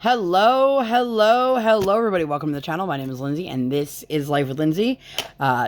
Hello, everybody. Welcome to the channel. My name is Lindsay, and this is Life with Lindsay.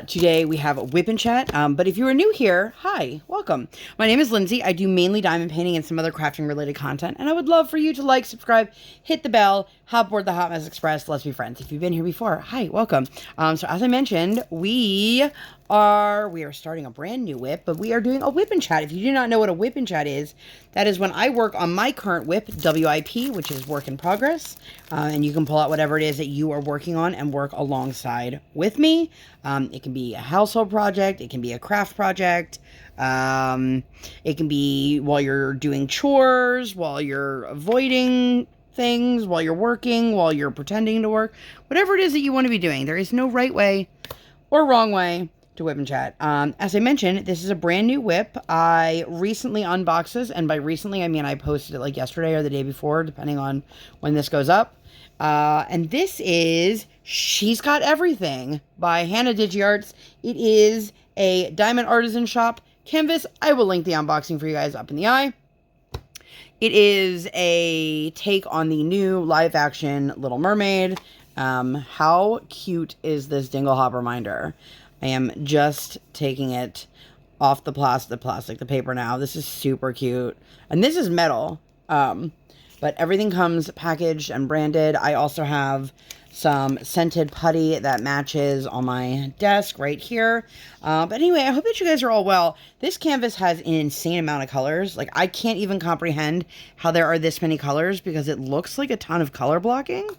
Today we have a WIP Chat. But if you are new here, hi, welcome. My name is Lindsay. I do mainly diamond painting and some other crafting related content, and I would love for you to like, subscribe, hit the bell, hop aboard the Hot Mess Express. Let's be friends. If you've been here before, hi, welcome. So as I mentioned, we are starting a brand new WIP, but we are doing a WIP Chat. If you do not know what a WIP Chat is, that is when I work on my current WIP, WIP, which is work in progress, and you can pull out whatever it is that you are working on and work alongside with me. It can be a household project, it can be a craft project, it can be while you're doing chores, while you're avoiding things, while you're working, while you're pretending to work, whatever it is that you want to be doing. There is no right way or wrong way to WIP Chat. As I mentioned, this is a brand new WIP. I recently unboxed this, and by recently, I mean I posted it like yesterday or the day before, depending on when this goes up. And this is She's Got Everything by Hanna.digiart. It is a diamond artisan shop canvas. I will link the unboxing for you guys up in the eye. It is a take on the new live action Little Mermaid. How cute is this Dingle Hop reminder? I am just taking it off the plastic, the paper now. This is super cute. And this is metal. But everything comes packaged and branded. I also have some scented putty that matches on my desk right here. But anyway, I hope that you guys are all well. This canvas has an insane amount of colors. Like, I can't even comprehend how there are this many colors because it looks like a ton of color blocking.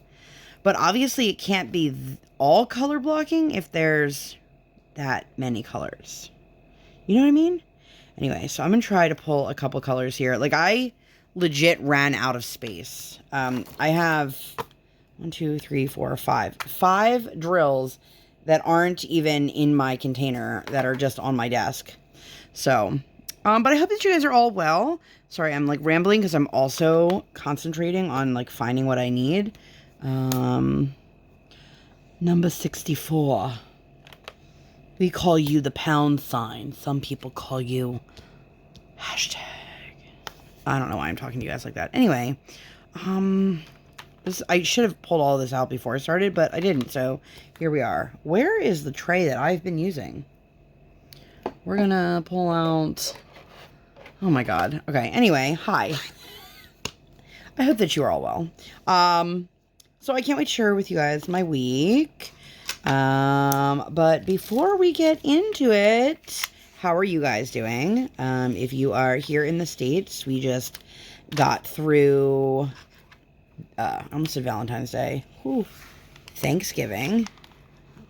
But obviously it can't be all color blocking if there's that many colors. You know what I mean? Anyway, so I'm going to try to pull a couple colors here. Like, I legit ran out of space. I have 1, 2, 3, 4, 5. 5 drills that aren't even in my container that are just on my desk. So, but I hope that you guys are all well. Sorry, I'm like rambling because I'm also concentrating on like finding what I need. Number 64. We call you the #. Some people call you hashtag. I don't know why I'm talking to you guys like that. Anyway, I should have pulled all this out before I started, but I didn't. So here we are. Where is the tray that I've been using? We're gonna pull out. Oh my God. Okay. Anyway, hi. I hope that you are all well. So I can't wait to share with you guys my week. But before we get into it, how are you guys doing? If you are here in the States, we just got through, I almost said Valentine's Day. Whew. Thanksgiving.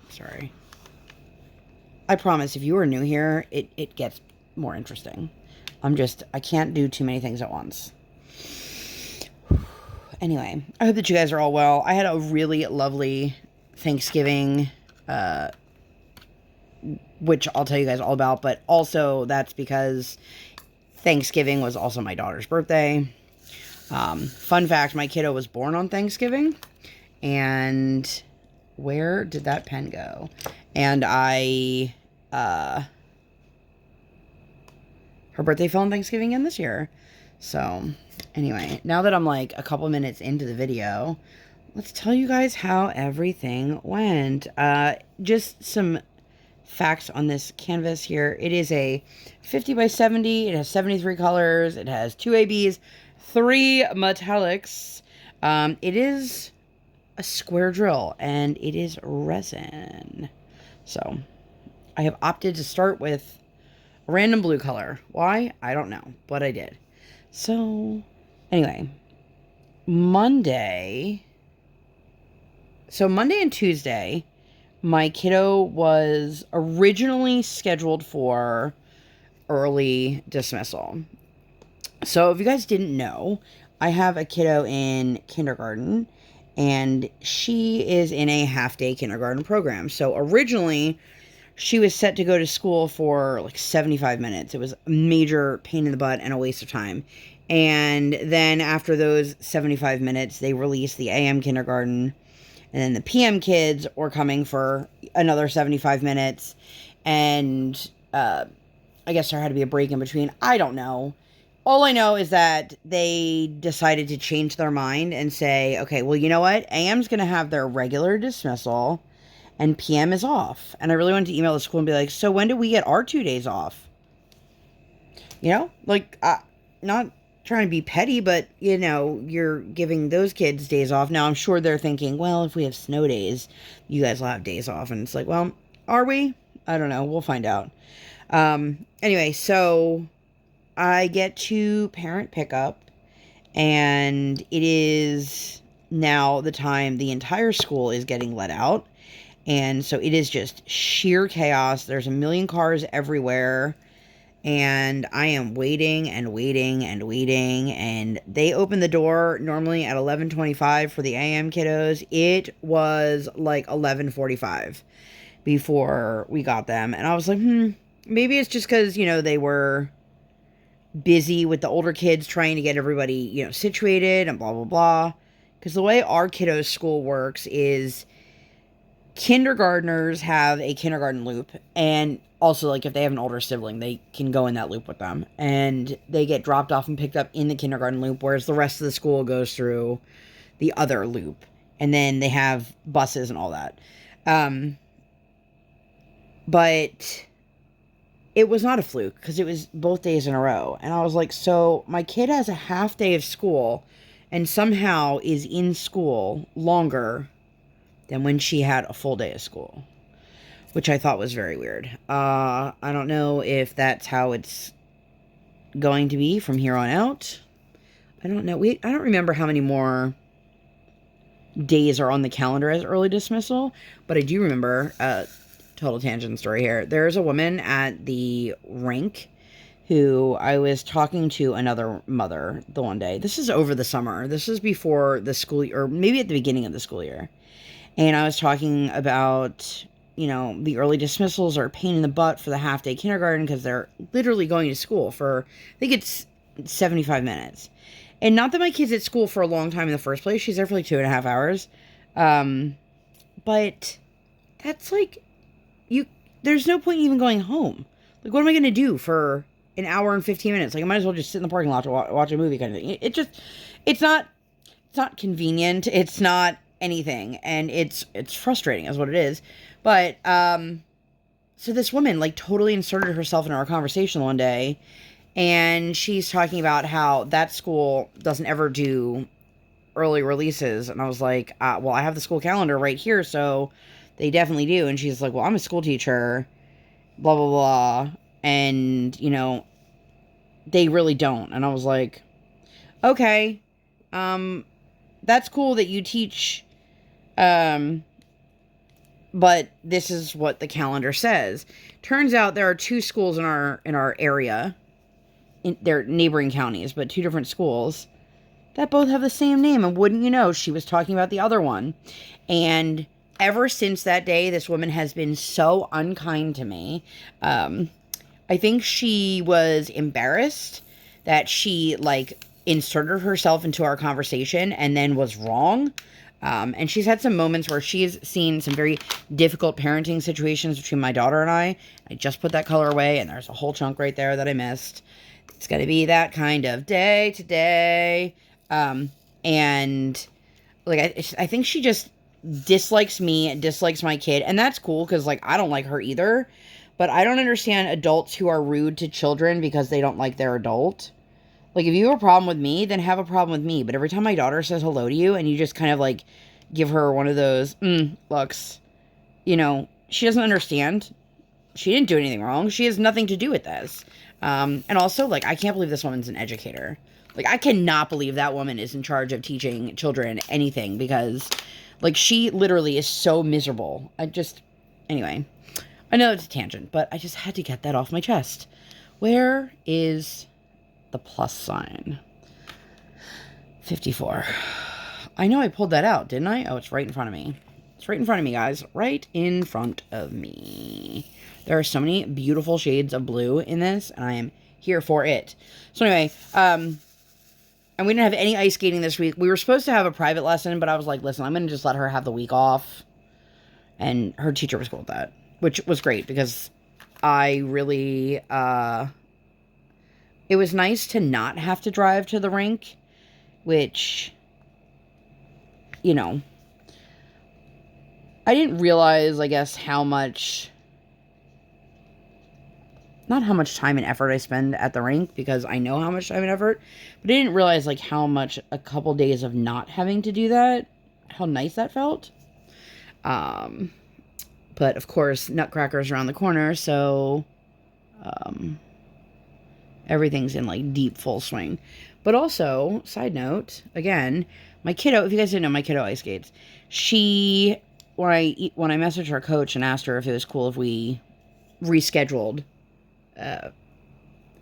Sorry. I promise, if you are new here, it gets more interesting. I can't do too many things at once. Anyway, I hope that you guys are all well. I had a really lovely Thanksgiving, which I'll tell you guys all about, but also that's because Thanksgiving was also my daughter's birthday. Fun fact, my kiddo was born on Thanksgiving, and where did that pen go? And her birthday fell on Thanksgiving again this year. So anyway, now that I'm like a couple minutes into the video, let's tell you guys how everything went. Just some facts on this canvas here. It is a 50 by 70. It has 73 colors. It has 2 ABs, 3 metallics. It is a square drill, and it is resin. So I have opted to start with a random blue color. Why? I don't know, but I did. So anyway, Monday and Tuesday, my kiddo was originally scheduled for early dismissal. So if you guys didn't know, I have a kiddo in kindergarten, and she is in a half-day kindergarten program. So originally, she was set to go to school for like 75 minutes. It was a major pain in the butt and a waste of time. And then after those 75 minutes, they released the AM kindergarten. And then the PM kids were coming for another 75 minutes. And I guess there had to be a break in between. I don't know. All I know is that they decided to change their mind and say, okay, well, you know what? AM's going to have their regular dismissal and PM is off. And I really wanted to email the school and be like, so when do we get our 2 days off? You know, like, not trying to be petty, but, you know, you're giving those kids days off. Now, I'm sure they're thinking, well, if we have snow days, you guys will have days off. And it's like, well, are we? I don't know. We'll find out. Anyway, so I get to parent pickup, and it is now the time the entire school is getting let out. And so it is just sheer chaos. There's a million cars everywhere. And I am waiting and waiting and waiting. And they open the door normally at 11:25 for the AM kiddos. It was like 11:45 before we got them. And I was like, maybe it's just because, you know, they were busy with the older kids trying to get everybody, you know, situated and blah, blah, blah. Because the way our kiddos' school works is kindergartners have a kindergarten loop, and also, like, if they have an older sibling, they can go in that loop with them, and they get dropped off and picked up in the kindergarten loop, whereas the rest of the school goes through the other loop, and then they have buses and all that. But it was not a fluke, because it was both days in a row, and I was like, so my kid has a half day of school and somehow is in school longer than when she had a full day of school, which I thought was very weird. I don't know if that's how it's going to be from here on out. I don't know. I don't remember how many more days are on the calendar as early dismissal, but I do remember, total tangent story here. There's a woman at the rink who I was talking to another mother the one day. This is over the summer. This is before the school year, or maybe at the beginning of the school year. And I was talking about, you know, the early dismissals are a pain in the butt for the half-day kindergarten because they're literally going to school for, I think it's 75 minutes. And not that my kid's at school for a long time in the first place. She's there for like 2.5 hours. But that's like, there's no point in even going home. Like, what am I going to do for an hour and 15 minutes? Like, I might as well just sit in the parking lot to watch a movie kind of thing. It's not convenient. It's not anything, and it's frustrating is what it is. But so this woman like totally inserted herself into our conversation one day, and she's talking about how that school doesn't ever do early releases, and I was like, well, I have the school calendar right here, so they definitely do. And she's like, well, I'm a school teacher, blah blah blah, and you know, they really don't. And I was like, okay, that's cool that you teach, but this is what the calendar says. Turns out there are 2 schools in our area, they're neighboring counties, but 2 different schools that both have the same name. And wouldn't you know, she was talking about the other one. And ever since that day, this woman has been so unkind to me. I think she was embarrassed that she like inserted herself into our conversation and then was wrong. And she's had some moments where she's seen some very difficult parenting situations between my daughter and I. I just put that color away, and there's a whole chunk right there that I missed. It's going to be that kind of day today. And like, I think she just dislikes me, dislikes my kid. And that's cool, because like, I don't like her either. But I don't understand adults who are rude to children because they don't like their adult. Like, if you have a problem with me, then have a problem with me. But every time my daughter says hello to you and you just kind of, like, give her one of those, looks, you know, she doesn't understand. She didn't do anything wrong. She has nothing to do with this. And also, like, I can't believe this woman's an educator. Like, I cannot believe that woman is in charge of teaching children anything because, like, she literally is so miserable. Anyway, I know it's a tangent, but I just had to get that off my chest. Where is the plus sign? 54. I know I pulled that out, didn't I? Oh, it's right in front of me. It's right in front of me, guys. Right in front of me. There are so many beautiful shades of blue in this, and I am here for it. So anyway, and we didn't have any ice skating this week. We were supposed to have a private lesson, but I was like, listen, I'm going to just let her have the week off. And her teacher was cool with that, which was great because I really, it was nice to not have to drive to the rink, which, you know, I didn't realize, I guess, how much, not how much time and effort I spend at the rink, because I know how much time and effort, but I didn't realize, like, how much a couple days of not having to do that, how nice that felt. But, of course, Nutcracker's around the corner, so, everything's in, like, deep full swing. But also, side note, again, my kiddo, if you guys didn't know, my kiddo ice skates. She, when I messaged her coach and asked her if it was cool if we rescheduled,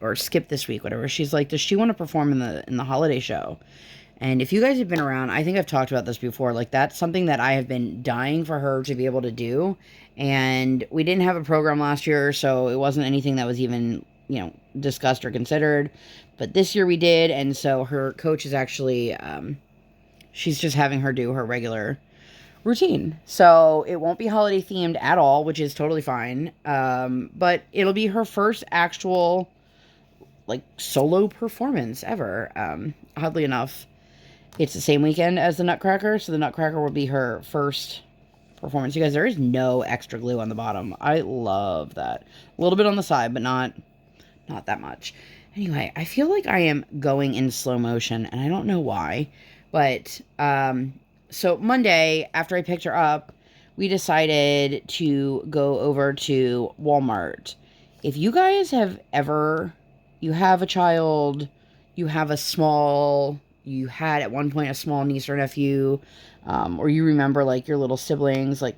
or skipped this week, whatever, she's like, does she want to perform in the holiday show? And if you guys have been around, I think I've talked about this before, like, that's something that I have been dying for her to be able to do. And we didn't have a program last year, so it wasn't anything that was even, you know, discussed or considered. But this year we did, and so her coach is actually, she's just having her do her regular routine. So it won't be holiday themed at all, which is totally fine. But it'll be her first actual, like, solo performance ever. Oddly enough, it's the same weekend as the Nutcracker, so the Nutcracker will be her first performance. You guys, there is no extra glue on the bottom. I love that. A little bit on the side, but not that much. Anyway, I feel like I am going in slow motion, and I don't know why. But, so Monday, after I picked her up, we decided to go over to Walmart. If you guys have ever, you have a child, you have you had at one point a small niece or nephew, or you remember, like, your little siblings, like,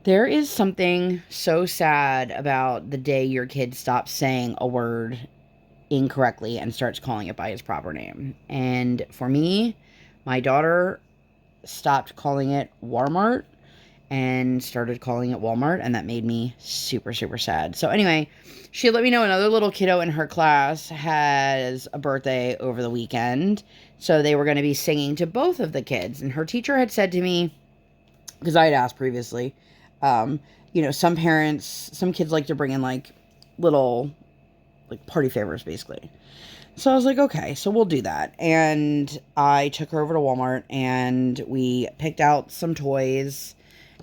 there is something so sad about the day your kid stops saying a word incorrectly and starts calling it by its proper name. And for me, my daughter stopped calling it Walmart and started calling it Walmart, and that made me super, super sad. So anyway, she let me know another little kiddo in her class has a birthday over the weekend, so they were going to be singing to both of the kids. And her teacher had said to me, because I had asked previously, you know, some kids like to bring in, like, little, like, party favors, basically. So I was like, okay, so we'll do that. And I took her over to Walmart, and we picked out some toys,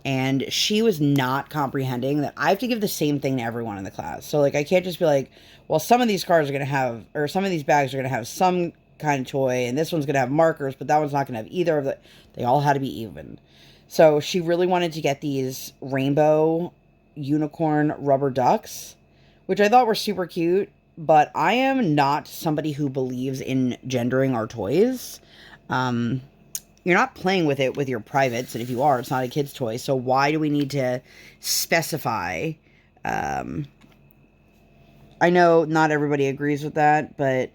and she was not comprehending that I have to give the same thing to everyone in the class. So, like, I can't just be like, well, some of these cars are going to have, or some of these bags are going to have some kind of toy, and this one's going to have markers, but that one's not going to have either of the, they all had to be even. So she really wanted to get these rainbow unicorn rubber ducks, which I thought were super cute, but I am not somebody who believes in gendering our toys. You're not playing with it with your privates, and if you are, it's not a kid's toy, so why do we need to specify? I know not everybody agrees with that, but,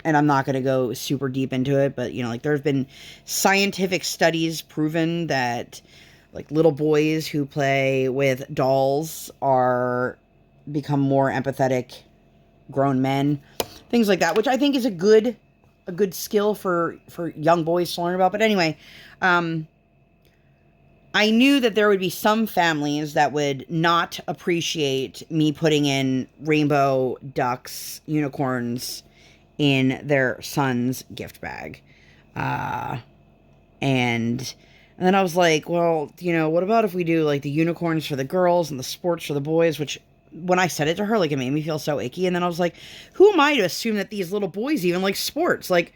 and I'm not going to go super deep into it, but, you know, like, there's been scientific studies proven that, like, little boys who play with dolls become more empathetic grown men, things like that, which I think is a good skill for young boys to learn about. But anyway, I knew that there would be some families that would not appreciate me putting in rainbow ducks, unicorns in their son's gift bag. And then I was like, well, you know, what about if we do, like, the unicorns for the girls and the sports for the boys, which, when I said it to her, like, it made me feel so icky. And then I was like, who am I to assume that these little boys even like sports? Like,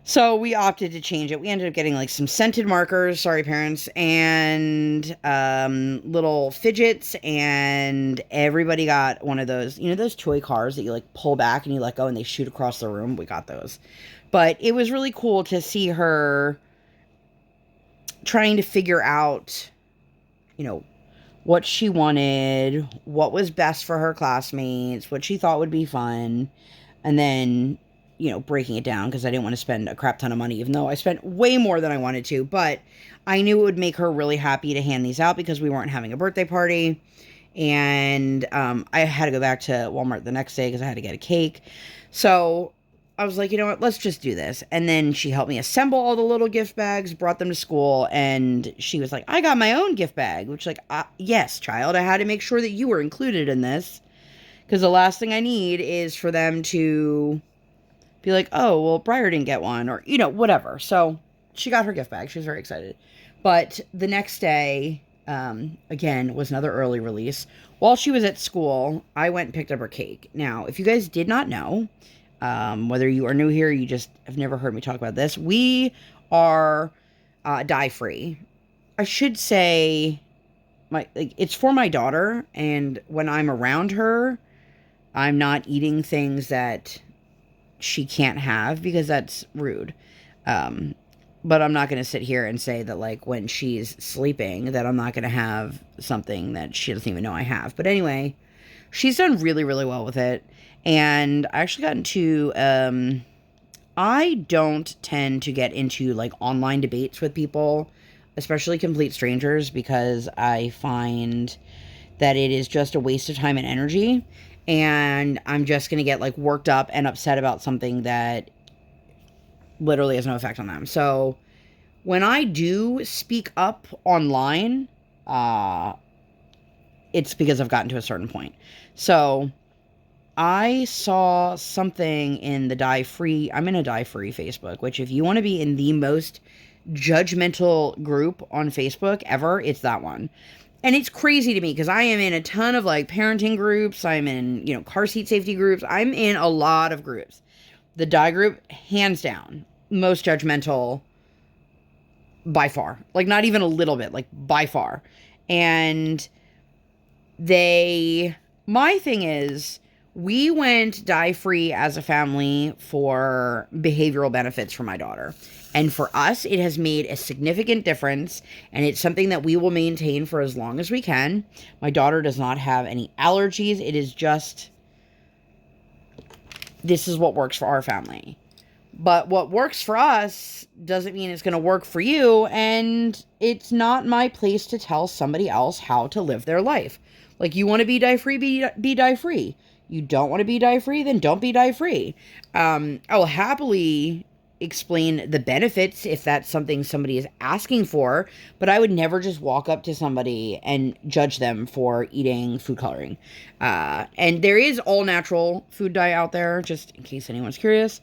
so we opted to change it. We ended up getting, like, some scented markers, sorry parents, and little fidgets, and everybody got one of those, you know, those toy cars that you, like, pull back and you let go and they shoot across the room. We got those. But it was really cool to see her trying to figure out, you know, what she wanted, what was best for her classmates, what she thought would be fun, and then, you know, breaking it down, because I didn't want to spend a crap ton of money, even though I spent way more than I wanted to, but I knew it would make her really happy to hand these out, because we weren't having a birthday party, and I had to go back to Walmart the next day, because I had to get a cake. So I was like, you know what, let's just do this. And then she helped me assemble all the little gift bags, brought them to school, and she was like, I got my own gift bag, which, like, yes, child, I had to make sure that you were included in this, Because the last thing I need is for them to be like, oh, well, Briar didn't get one, or, whatever. So she got her gift bag. She was very excited. But the next day, again, was another early release. While she was at school, I went and picked up her cake. Now, if you guys did not know, whether you are new here, you just have never heard me talk about this, we are dye-free. I should say it's for my daughter, and when I'm around her, I'm not eating things that she can't have because that's rude. But I'm not going to sit here and say that, like, when she's sleeping, that I'm not going to have something that she doesn't even know I have. But anyway, she's done really, really well with it. And I actually got into, I don't tend to get into, like, online debates with people, especially complete strangers, because I find that it is just a waste of time and energy. And I'm just going to get, like, worked up and upset about something that literally has no effect on them. So when I do speak up online, it's because I've gotten to a certain point. So I saw something in the dye-free, I'm in a dye-free Facebook, which if you want to be in the most judgmental group on Facebook ever, it's that one. And it's crazy to me because I am in a ton of, like, parenting groups. I'm in, car seat safety groups. I'm in a lot of groups. The dye group, hands down, most judgmental by far. Like, not even a little bit, like, by far. And my thing is, we went dye-free as a family for behavioral benefits for my daughter. And for us, it has made a significant difference, and it's something that we will maintain for as long as we can. My daughter does not have any allergies. It is just, this is what works for our family. But what works for us doesn't mean it's going to work for you, and it's not my place to tell somebody else how to live their life. Like, you want to be dye-free, be dye-free. You don't want to be dye-free, then don't be dye-free. I will happily explain the benefits if that's something somebody is asking for, but I would never just walk up to somebody and judge them for eating food coloring. And there is all natural food dye out there, just in case anyone's curious.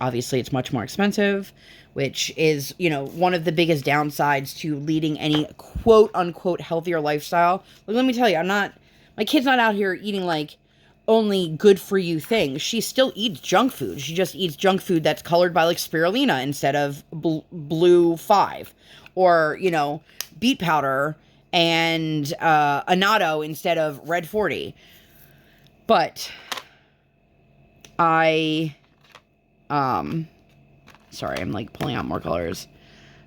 Obviously, it's much more expensive, which is, one of the biggest downsides to leading any quote-unquote healthier lifestyle. Like, let me tell you, my kid's not out here eating, like, only good-for-you things. She still eats junk food. She just eats junk food that's colored by, like, spirulina instead of blue 5. Or, beet powder and annatto instead of red 40. But sorry, I'm, like, pulling out more colors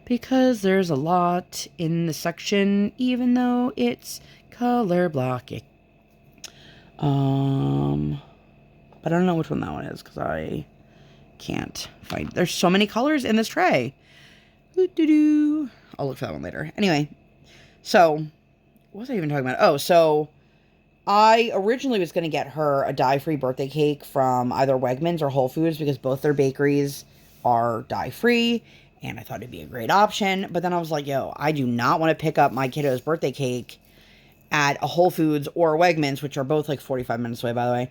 because there's a lot in the section, even though it's color blocking. But I don't know which one that one is because I can't find. There's so many colors in this tray. I'll look for that one later. Anyway, so what was I even talking about? Oh, so I originally was going to get her a dye-free birthday cake from either Wegmans or Whole Foods because both their bakeries are dye-free, and I thought it'd be a great option. But then I was like, yo, I do not want to pick up my kiddo's birthday cake at a Whole Foods or Wegmans, which are both like 45 minutes away, by the way,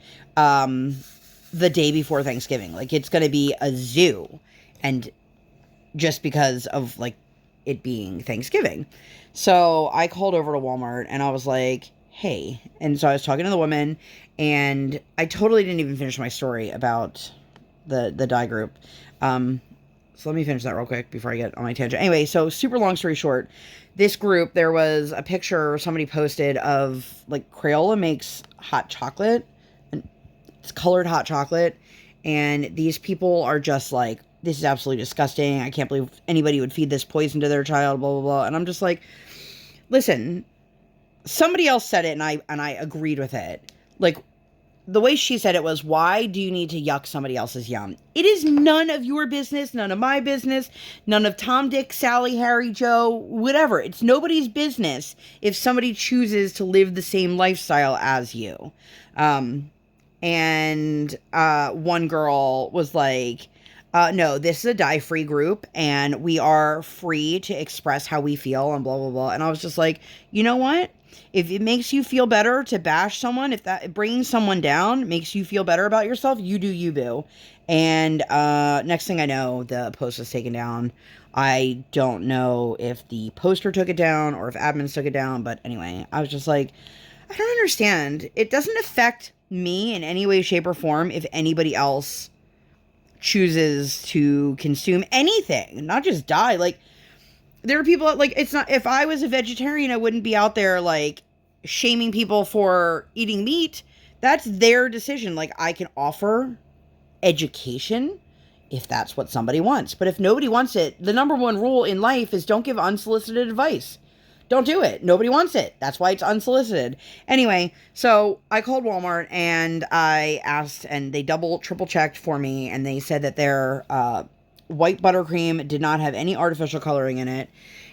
the day before Thanksgiving. Like, it's going to be a zoo. And just because of, like, it being Thanksgiving. So I called over to Walmart and I was like, hey. And so I was talking to the woman, and I totally didn't even finish my story about the dye group. So let me finish that real quick before I get on my tangent. Anyway, so super long story short, this group, there was a picture somebody posted of, like, Crayola makes hot chocolate, and it's colored hot chocolate, and these people are just like, this is absolutely disgusting. I can't believe anybody would feed this poison to their child, blah, blah, blah. And I'm just like, listen, somebody else said it, and I agreed with it. Like, the way she said it was, why do you need to yuck somebody else's yum? It is none of your business, none of my business, none of Tom, Dick, Sally, Harry, Joe, whatever. It's nobody's business if somebody chooses to live the same lifestyle as you. And one girl was like, No, this is a dye-free group, and we are free to express how we feel and blah, blah, blah. And I was just like, you know what? If it makes you feel better to bash someone, if that bringing someone down makes you feel better about yourself, you do you, boo. And next thing I know, the post was taken down. I don't know if the poster took it down or if admins took it down, but anyway, I was just like, I don't understand. It doesn't affect me in any way, shape, or form if anybody else chooses to consume anything, not just die. Like, there are people that, like, it's not, if I was a vegetarian, I wouldn't be out there like shaming people for eating meat. That's their decision. Like, I can offer education if that's what somebody wants, but if nobody wants it, the number one rule in life is don't give unsolicited advice. Don't do it. Nobody wants it. That's why it's unsolicited. Anyway, so I called Walmart and I asked, and they double, triple checked for me, and they said that their white buttercream did not have any artificial coloring in it.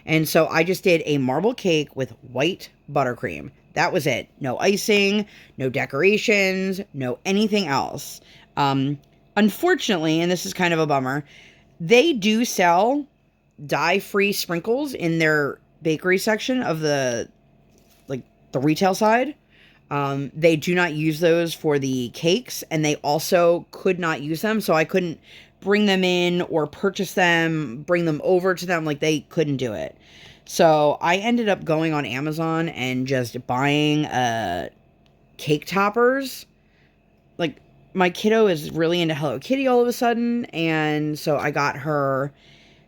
And so I just did a marble cake with white buttercream. That was it. No icing, no decorations, no anything else. Unfortunately, and this is kind of a bummer, they do sell dye-free sprinkles in their bakery section of the retail side. They do not use those for the cakes, and they also could not use them, so I couldn't bring them in or purchase them, bring them over to them. Like, they couldn't do it. So I ended up going on Amazon and just buying cake toppers. Like, my kiddo is really into Hello Kitty all of a sudden, and so I got her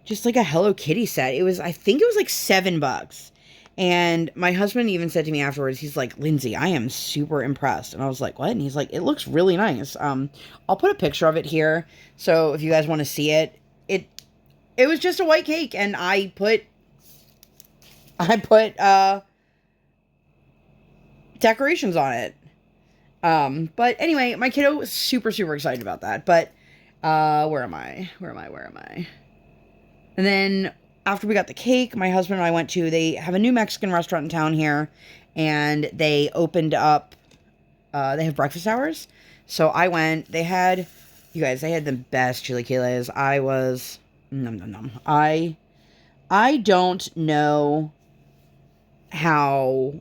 just like a Hello Kitty set. I think it was like $7. And my husband even said to me afterwards, he's like, Lindsay, I am super impressed. And I was like, what? And he's like, it looks really nice. I'll put a picture of it here. So if you guys want to see it, it was just a white cake. And I put decorations on it. But anyway, my kiddo was super, super excited about that. But, where am I? And then after we got the cake, my husband and I went to, they have a new Mexican restaurant in town here, and they opened up, they have breakfast hours. So I went, they had the best chilaquiles. I was, nom. I don't know how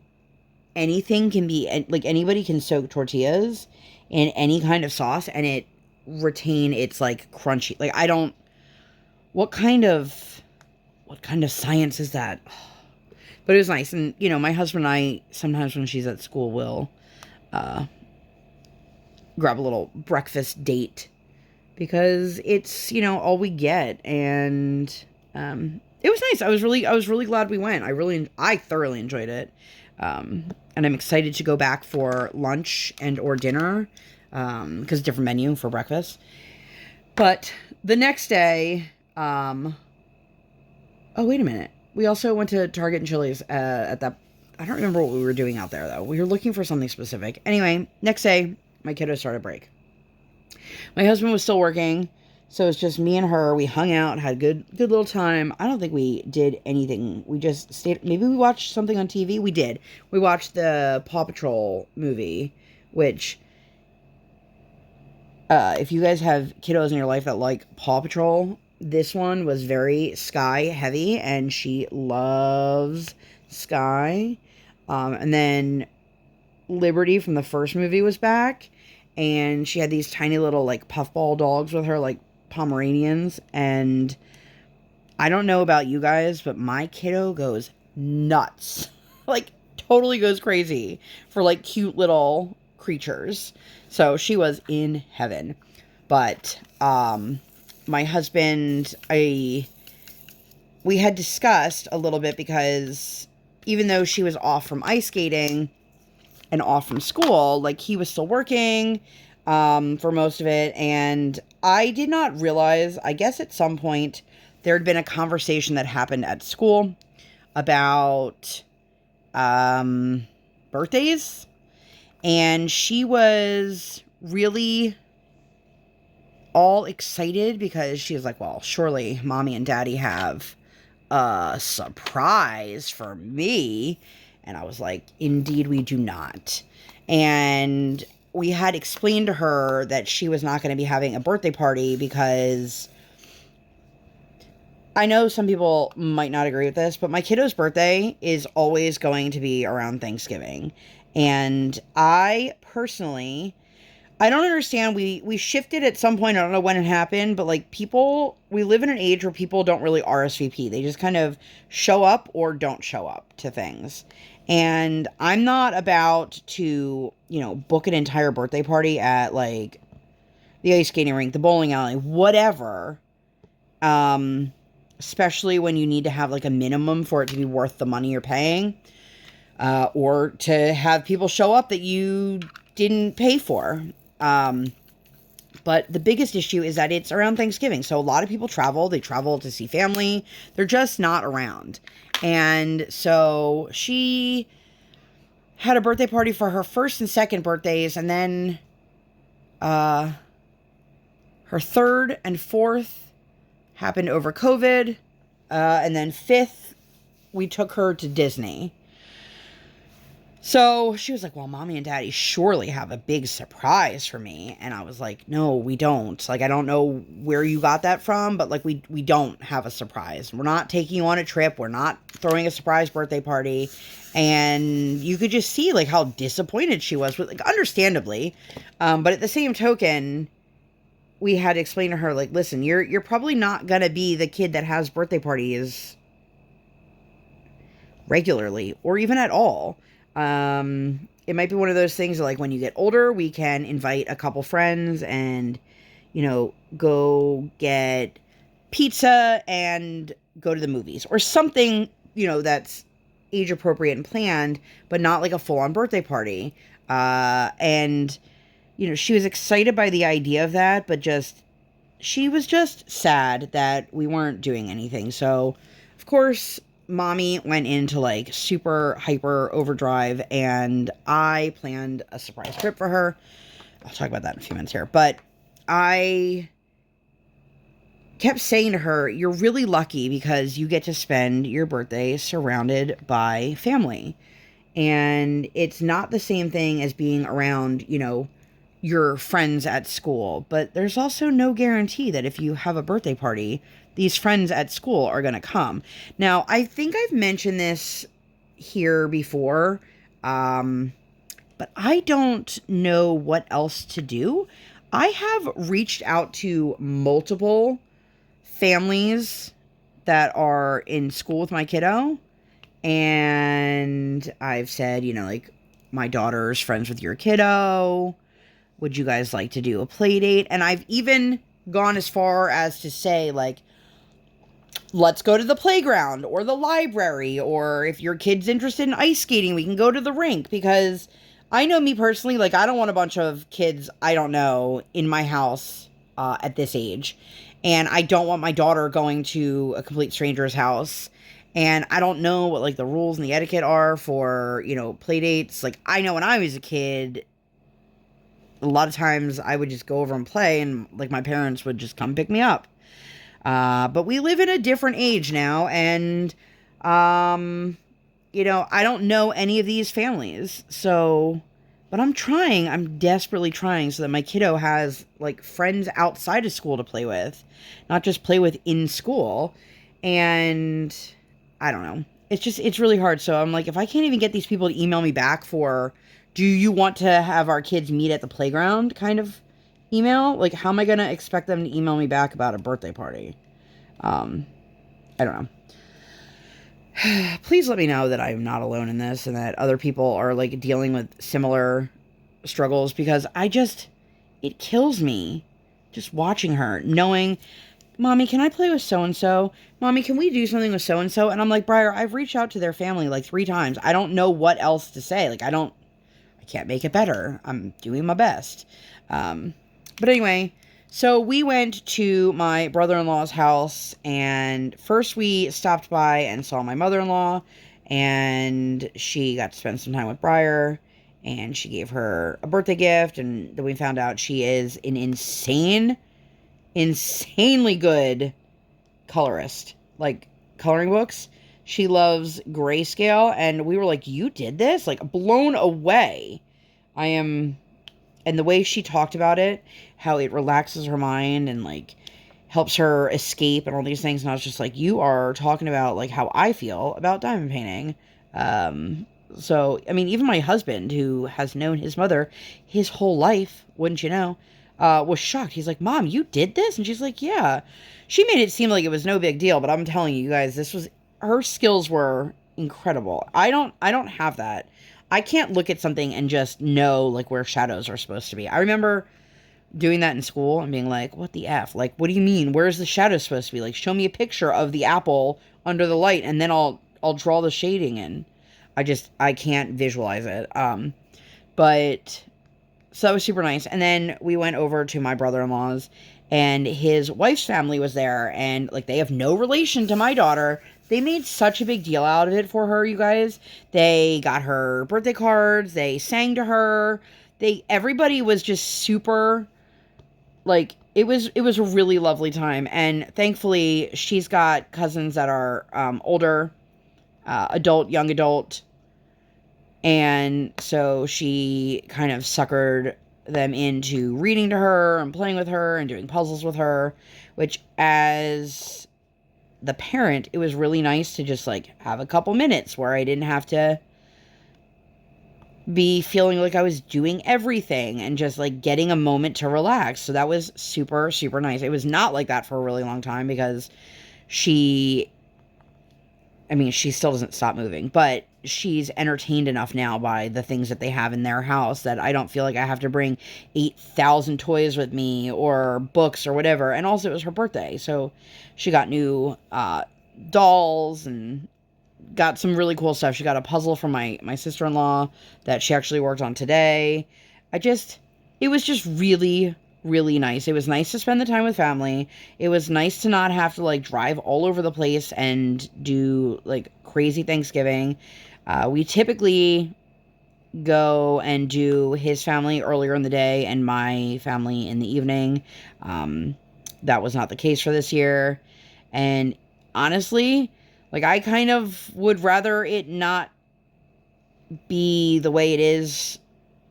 anything can be, like, anybody can soak tortillas in any kind of sauce and it retain its, like, crunchy, like, I don't, what kind of science is that? But it was nice. And, you know, my husband and I, sometimes when she's at school, will grab a little breakfast date because it's, you know, all we get. And it was nice. I was really glad we went. I thoroughly enjoyed it. And I'm excited to go back for lunch and or dinner because different menu for breakfast. But the next day, oh, wait a minute. We also went to Target and Chili's at that. I don't remember what we were doing out there, though. We were looking for something specific. Anyway, next day, my kiddo started break. My husband was still working, so it's just me and her. We hung out, had a good little time. I don't think we did anything. We just stayed. Maybe we watched something on TV. We did. We watched the Paw Patrol movie, which, if you guys have kiddos in your life that like Paw Patrol, this one was very Sky heavy, and she loves Sky. And then Liberty from the first movie was back, and she had these tiny little, like, puffball dogs with her, like Pomeranians. And I don't know about you guys, but my kiddo goes nuts. Like, totally goes crazy for, like, cute little creatures. So she was in heaven. But, my husband, we had discussed a little bit because even though she was off from ice skating and off from school, like, he was still working for most of it. And I did not realize, I guess at some point there had been a conversation that happened at school about birthdays. And she was really all excited because she was like, well, surely mommy and daddy have a surprise for me. And I was like, indeed we do not. And we had explained to her that she was not going to be having a birthday party because I know some people might not agree with this, but my kiddo's birthday is always going to be around Thanksgiving. And I personally, I don't understand. We shifted at some point. I don't know when it happened, but like people, we live in an age where people don't really RSVP. They just kind of show up or don't show up to things. And I'm not about to, book an entire birthday party at like the ice skating rink, the bowling alley, whatever. Especially when you need to have like a minimum for it to be worth the money you're paying, or to have people show up that you didn't pay for. But the biggest issue is that it's around Thanksgiving. So a lot of people travel. They travel to see family. They're just not around. And so she had a birthday party for her first and second birthdays. And then her third and fourth happened over COVID. And then fifth, we took her to Disney. So she was like, well, mommy and daddy surely have a big surprise for me. And I was like, no, we don't. Like, I don't know where you got that from, but like, we don't have a surprise. We're not taking you on a trip. We're not throwing a surprise birthday party. And you could just see like how disappointed she was with, like, understandably. But at the same token, we had to explain to her, like, listen, you're probably not going to be the kid that has birthday parties regularly or even at all. It might be one of those things that, like, when you get older, we can invite a couple friends and, go get pizza and go to the movies or something, that's age appropriate and planned, but not like a full on birthday party. And, she was excited by the idea of that, but she was just sad that we weren't doing anything. So, of course, mommy went into like super hyper overdrive, and I planned a surprise trip for her. I'll talk about that in a few minutes here. But I kept saying to her, you're really lucky because you get to spend your birthday surrounded by family. And it's not the same thing as being around, your friends at school. But there's also no guarantee that if you have a birthday party, these friends at school are going to come. Now, I think I've mentioned this here before, but I don't know what else to do. I have reached out to multiple families that are in school with my kiddo, and I've said, like, my daughter's friends with your kiddo. Would you guys like to do a play date? And I've even gone as far as to say, like, let's go to the playground or the library, or if your kid's interested in ice skating, we can go to the rink. Because I know me personally, like, I don't want a bunch of kids I don't know in my house at this age. And I don't want my daughter going to a complete stranger's house. And I don't know what, like, the rules and the etiquette are for, play dates. Like, I know when I was a kid, a lot of times I would just go over and play, and like my parents would just come pick me up. But we live in a different age now, and, I don't know any of these families. So, but I'm desperately trying so that my kiddo has like friends outside of school to play with, not just play with in school. And I don't know. It's really hard. So I'm like, if I can't even get these people to email me back for, do you want to have our kids meet at the playground kind of email? Like, how am I going to expect them to email me back about a birthday party? I don't know. Please let me know that I'm not alone in this and that other people are like dealing with similar struggles, because it kills me just watching her, knowing, Mommy, can I play with so-and-so? Mommy, can we do something with so-and-so? And I'm like, Briar, I've reached out to their family like 3 times. I don't know what else to say. Like, I can't make it better. I'm doing my best. But anyway, so we went to my brother-in-law's house, and first we stopped by and saw my mother-in-law, and she got to spend some time with Briar, and she gave her a birthday gift, and then we found out she is an insanely good colorist, like coloring books. She loves grayscale, and we were like, you did this? Like, blown away. And the way she talked about it, how it relaxes her mind, and like, helps her escape and all these things. And I was just like, you are talking about like how I feel about diamond painting. So, I mean, even my husband, who has known his mother his whole life, wouldn't you know, was shocked. He's like, Mom, you did this? And she's like, yeah. She made it seem like it was no big deal, but I'm telling you guys, her skills were incredible. I don't have that. I can't look at something and just know like where shadows are supposed to be. I remember doing that in school and being like, what the F? Like, what do you mean? Where's the shadow supposed to be? Like, show me a picture of the apple under the light and then I'll draw the shading in. I can't visualize it. But so that was super nice. And then we went over to my brother-in-law's, and his wife's family was there, and like they have no relation to my daughter. They made such a big deal out of it for her, you guys. They got her birthday cards, they sang to her. Everybody was just super, like, it was a really lovely time. And thankfully she's got cousins that are older, adult, young adult. And so she kind of suckered them into reading to her and playing with her and doing puzzles with her, which, as the parent, it was really nice to just like have a couple minutes where I didn't have to be feeling like I was doing everything and just like getting a moment to relax. So that was super, super nice. It was not like that for a really long time because she still doesn't stop moving, but she's entertained enough now by the things that they have in their house that I don't feel like I have to bring 8,000 toys with me or books or whatever. And also it was her birthday, so she got new dolls and got some really cool stuff. She got a puzzle from my sister-in-law that she actually worked on today. It was just really, really nice. It was nice to spend the time with family. It was nice to not have to like drive all over the place and do like crazy Thanksgiving. We typically go and do his family earlier in the day and my family in the evening. That was not the case for this year. And honestly, like, I kind of would rather it not be the way it is.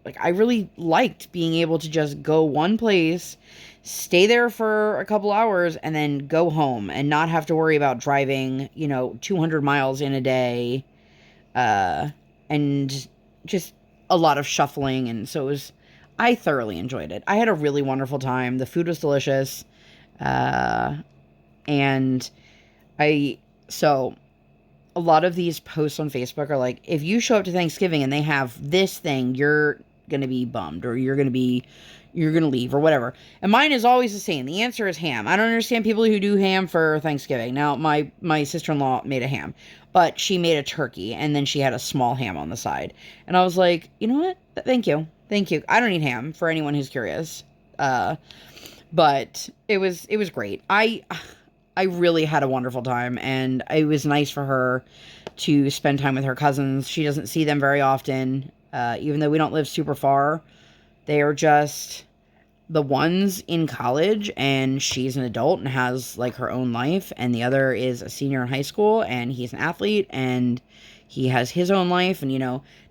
Like, I really liked being able to just go one place, stay there for a couple hours, and then go home and not have to worry about driving, 200 miles in a day, and just a lot of shuffling. And so I thoroughly enjoyed it. I had a really wonderful time. The food was delicious. And so a lot of these posts on Facebook are like, if you show up to Thanksgiving and they have this thing, you're going to be bummed, or you're going to leave, or whatever. And mine is always the same. The answer is ham. I don't understand people who do ham for Thanksgiving. Now, my sister-in-law made a ham, but she made a turkey, and then she had a small ham on the side. And I was like, you know what? Thank you. I don't eat ham, for anyone who's curious. But it was great. I really had a wonderful time, and it was nice for her to spend time with her cousins. She doesn't see them very often, even though we don't live super far. They are just the one's in college, and she's an adult and has like her own life, and the other is a senior in high school, and he's an athlete, and he has his own life. And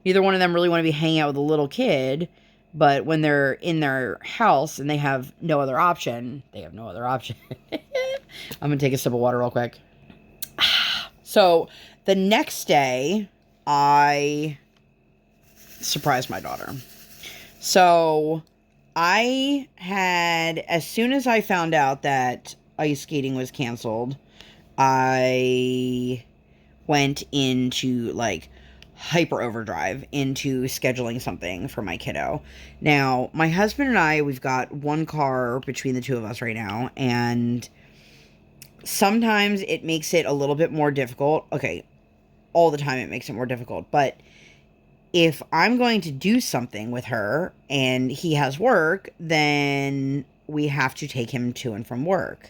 neither one of them really want to be hanging out with a little kid. But when they're in their house and they have no other option, I'm going to take a sip of water real quick. So the next day, I surprised my daughter. So as soon as I found out that ice skating was canceled, I went into like hyper overdrive into scheduling something for my kiddo. Now, my husband and I, we've got one car between the two of us right now, and sometimes it makes it a little bit more difficult. Okay, all the time it makes it more difficult, but if I'm going to do something with her and he has work, then we have to take him to and from work.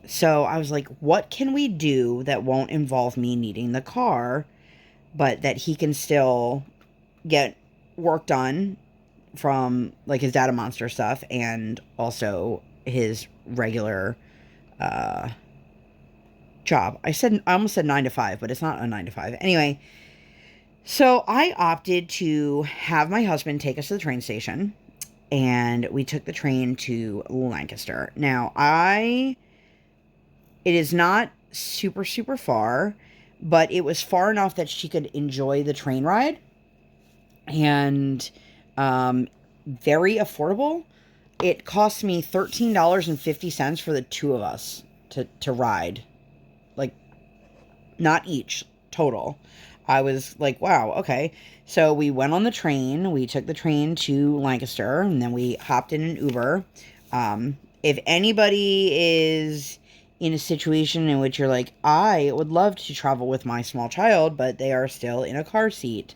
So I was like, what can we do that won't involve me needing the car, but that he can still get work done from like his DaddaMonster stuff and also his regular job. I almost said 9 to 5, but it's not a 9 to 5. Anyway, so I opted to have my husband take us to the train station. and we took the train to Lancaster. Now, it is not super, super far, but it was far enough that she could enjoy the train ride, and very affordable. It cost me $13.50 for the two of us to ride. Like, not each, total. I was like, wow, okay. So we went on the train. We took the train to Lancaster, and then we hopped in an Uber. If anybody is in a situation in which you're like, I would love to travel with my small child, but they are still in a car seat,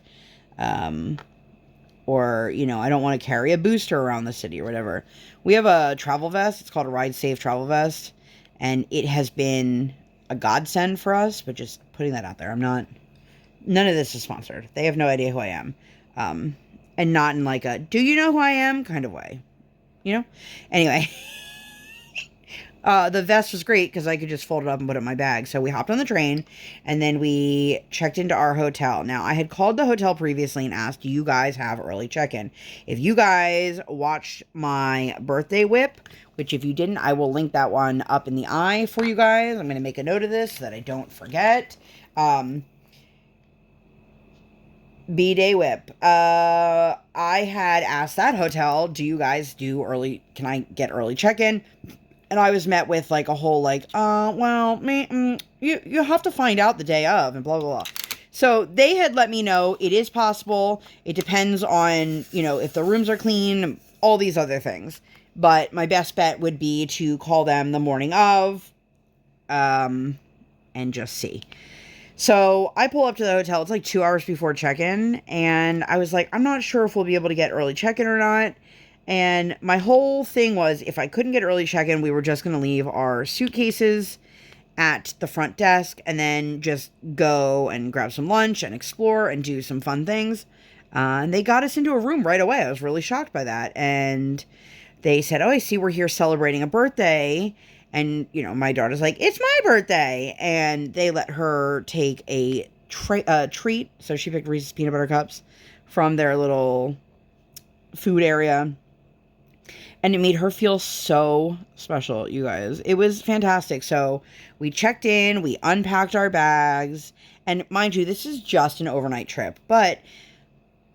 or, I don't want to carry a booster around the city or whatever. We have a travel vest. It's called a Ride Safe travel vest, and it has been a godsend for us, but just putting that out there. None of this is sponsored. They have no idea who I am. And not in like a, do you know who I am kind of way, Anyway, the vest was great because I could just fold it up and put it in my bag. So we hopped on the train, and then we checked into our hotel. Now, I had called the hotel previously and asked, do you guys have early check-in? If you guys watched my birthday WIP, which if you didn't, I will link that one up in the eye for you guys. I'm going to make a note of this so that I don't forget. B-Day WIP. I had asked that hotel, do you guys do early, can I get early check-in? And I was met with like a whole like, you have to find out the day of, and blah, blah, blah. So they had let me know it is possible. It depends on, if the rooms are clean, all these other things. But my best bet would be to call them the morning of, and just see. So I pull up to the hotel. It's like 2 hours before check-in. And I was like, I'm not sure if we'll be able to get early check-in or not. And my whole thing was, if I couldn't get early check-in, we were just going to leave our suitcases at the front desk and then just go and grab some lunch and explore and do some fun things. And they got us into a room right away. I was really shocked by that. And they said, oh, I see we're here celebrating a birthday. And, my daughter's like, it's my birthday. And they let her take a treat. So she picked Reese's Peanut Butter Cups from their little food area. And it made her feel so special, you guys. It was fantastic. So we checked in, we unpacked our bags. And mind you, this is just an overnight trip. But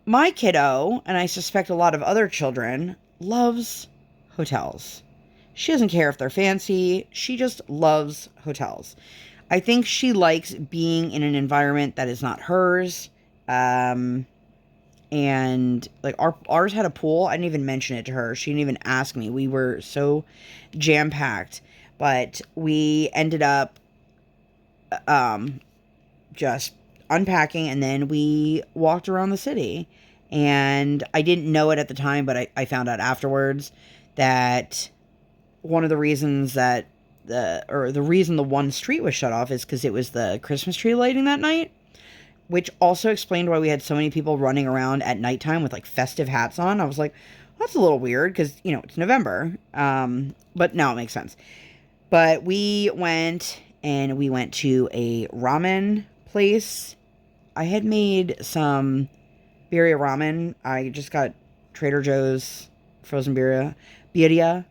my kiddo, and I suspect a lot of other children, loves hotels. She doesn't care if they're fancy. She just loves hotels. I think she likes being in an environment that is not hers. And like ours had a pool. I didn't even mention it to her. She didn't even ask me. We were so jam-packed. But we ended up just unpacking, and then we walked around the city. And I didn't know it at the time, but I found out afterwards that one of the reasons that the reason the one street was shut off is because it was the Christmas tree lighting that night, which also explained why we had so many people running around at nighttime with like festive hats on. I was like, that's a little weird because, it's November. But now it makes sense. But we went to a ramen place. I had made some birria ramen. I just got Trader Joe's frozen birria.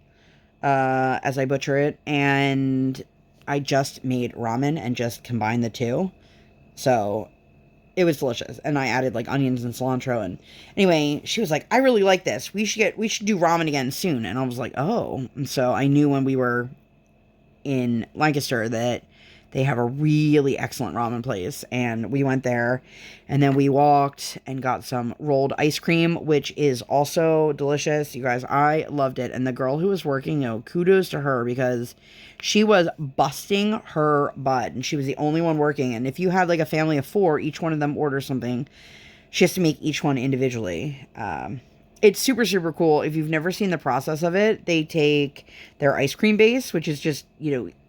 As I butcher it, and I just made ramen and just combined the two, so it was delicious. And I added like onions and cilantro. And anyway, she was like, I really like this, we should do ramen again soon. And I was like, oh. And so I knew when we were in Lancaster that they have a really excellent ramen place, and we went there, and then we walked and got some rolled ice cream, which is also delicious. You guys, I loved it. And the girl who was working, kudos to her, because she was busting her butt, and she was the only one working. And if you have like a family of 4, each one of them orders something, she has to make each one individually. It's super, super cool. If you've never seen the process of it, they take their ice cream base, which is just,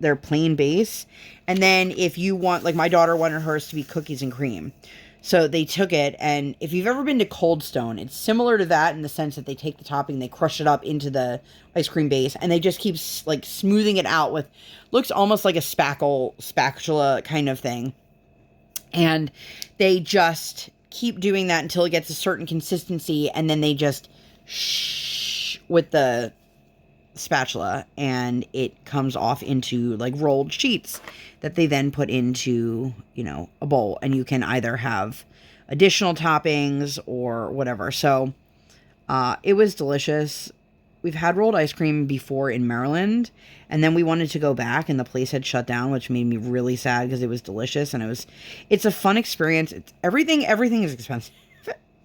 their plain base. And then if you want, like my daughter wanted hers to be cookies and cream. So they took it, and if you've ever been to Cold Stone, it's similar to that in the sense that they take the topping, they crush it up into the ice cream base, and they just keep like smoothing it out with, looks almost like a spatula kind of thing. And they just keep doing that until it gets a certain consistency, and then they just with the spatula, and it comes off into like rolled sheets that they then put into, you know, a bowl, and you can either have additional toppings or whatever. So it was delicious. We've had rolled ice cream before in Maryland, and then we wanted to go back, and the place had shut down, which made me really sad because it was delicious, and it's a fun experience. It's everything is expensive.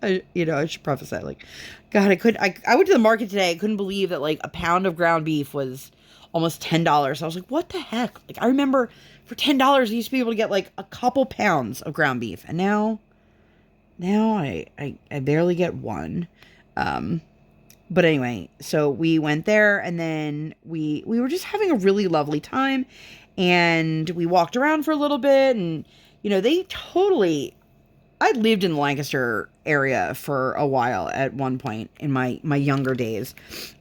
I should preface that. Like, God, I went to the market today. I couldn't believe that like a pound of ground beef was almost $10. I was like, what the heck? Like, I remember for $10, I used to be able to get like a couple pounds of ground beef, and now I barely get one. But anyway, so we went there, and then we were just having a really lovely time, and we walked around for a little bit, and, you know, I lived in the Lancaster area for a while at one point in my younger days,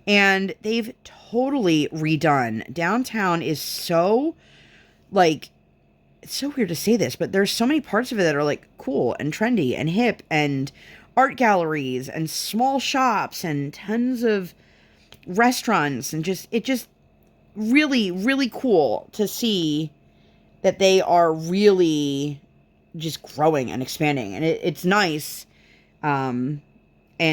and they've totally redone. Downtown is so, like, it's so weird to say this, but there's so many parts of it that are, like, cool and trendy and hip, and art galleries and small shops and tons of restaurants, and it just really, really cool to see that they are really just growing and expanding, and it's nice. And